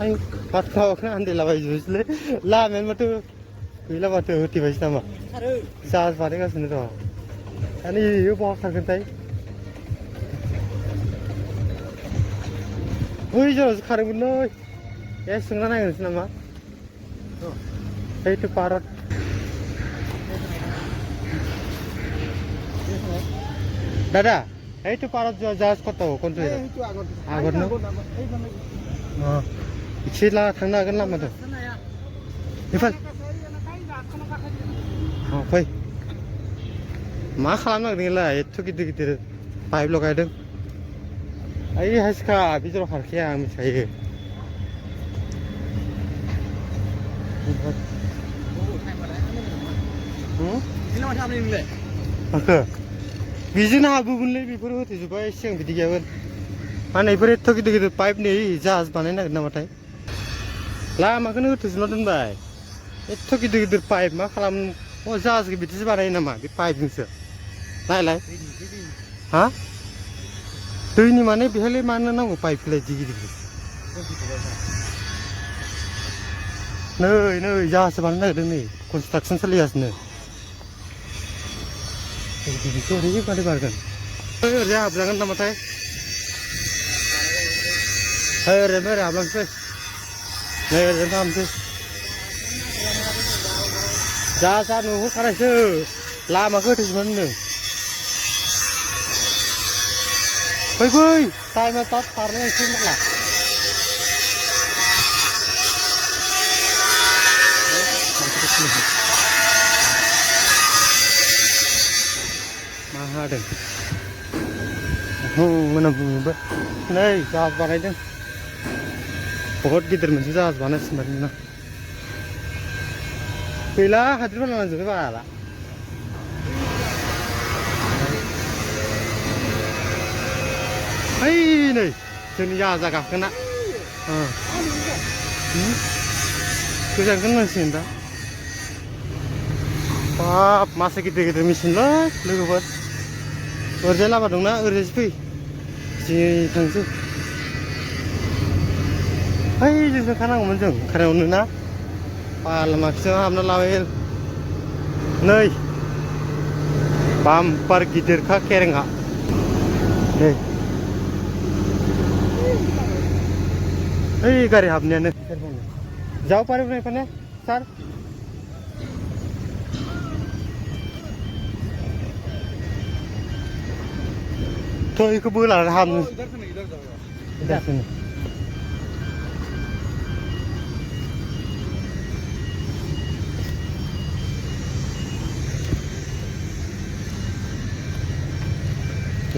आयु फात्ताखौनो आन्दायलाबायजोबोसैलै लामायानो माथो गैला माथो होथेबायसो नामा जाहाज बानायगासिनो दं दानि बहा खारगोनथाय बै जायगायावसो खारगोनलै सोंना नायग्रोनोसै नामा এইটো পাৰত দাদা এইটো পাৰত যোৱা জাহাজ কত কোনটো আগত ন एसे थांनो हागोन लामाजों इफाल फै मा खालामनो नागिरदों नोंलाय एथ' गिदिर गिदिर पाइप लगायदों ओइ हासिखा बिजराव खारखाया आं मिथिखायो माखो बिजोंनो हाबोमोनलै बेफोर होथेजोब्बाय सिगां बिदि गैयामोन माने बेफोर एथ' गिदिर गिदिर पाइप नै जाहाज बानायनो नागिरदों नामाथाय लामाखौनो होथेजोबना दोनबाय एथ' गिदिर गिदिर पाइप मा खालाम जाहाजखौ बिदिसो बानायो नामा बे पाइपजोंसो नायलाय हा दैनि माने बेहायलाय मानो नांगौ पाइपखौलाय बिदि गिदिर नै नै जाहाज बानायनो नागिरदों नै कनस्ट्राक्सन सोलिगासिनो बिदिखौ ओरैबादि बारगोन ओरैजाय हाबजागोन नामाथाय ओरैनो हाबलांसै नै ओरैनो हाबनोसै जाहाजा नुहुरखानायसो लामाखौ होथेजोबना दोनदों फै फै टाइमा थाब खारनायसै माला मा हादों मोनामबोबाय नै जाहाज बानायदों बहुत गिदिर मोनसे जाहाज बानायसिनबाय ना गैला हाद्रि बाला नांजोबबाय बाला ओइ नै जोंनि जाहाजा गाखोना गोजानखौनो नांसिगोन दा बाब मासे गिदिर गिदिर मेसिनलै लोगोफोर ओरैजाय लामा दंना ओरैजायसो फै जि थांसै है जोंसो ओंखारनांगौमोन जों ओंखारनायावनो ना लामाखिजों हाबना लाबाय नै बाम्पार गिदिरखा केरेंआ नै ओइ गारि हाबनायानो जाओ पारिब ना एखाने सार तो इखौ बोलानानै हाबनो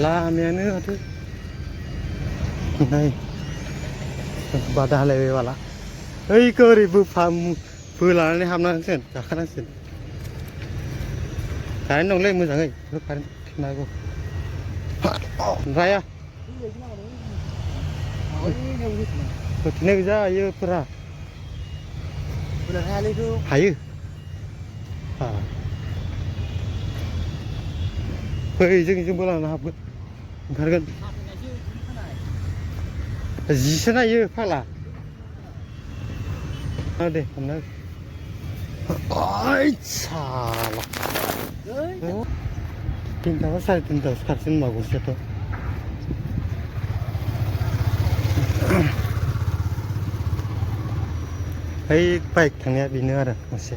लामायानो माथो नै बादा होलायबाय बाला ओइखौ ओरै बोलानानै हाबनांसिगोन गाखोनांसिगोन कारेन्ट दंलै मोजाङै कारेन्ट थेनो हागौ राया होथेनाय गोजा इयो फुरा हायो फै जों बोलाना हाबगोन ओंखारगोन जिसो नायो फाला दे हमना ओइ साला तिनथा बा साराय तिनथायावसो खारसिगोन होनबा गंसेयाथ' ओइ बाइक थांनाया बेनो आरो गंसे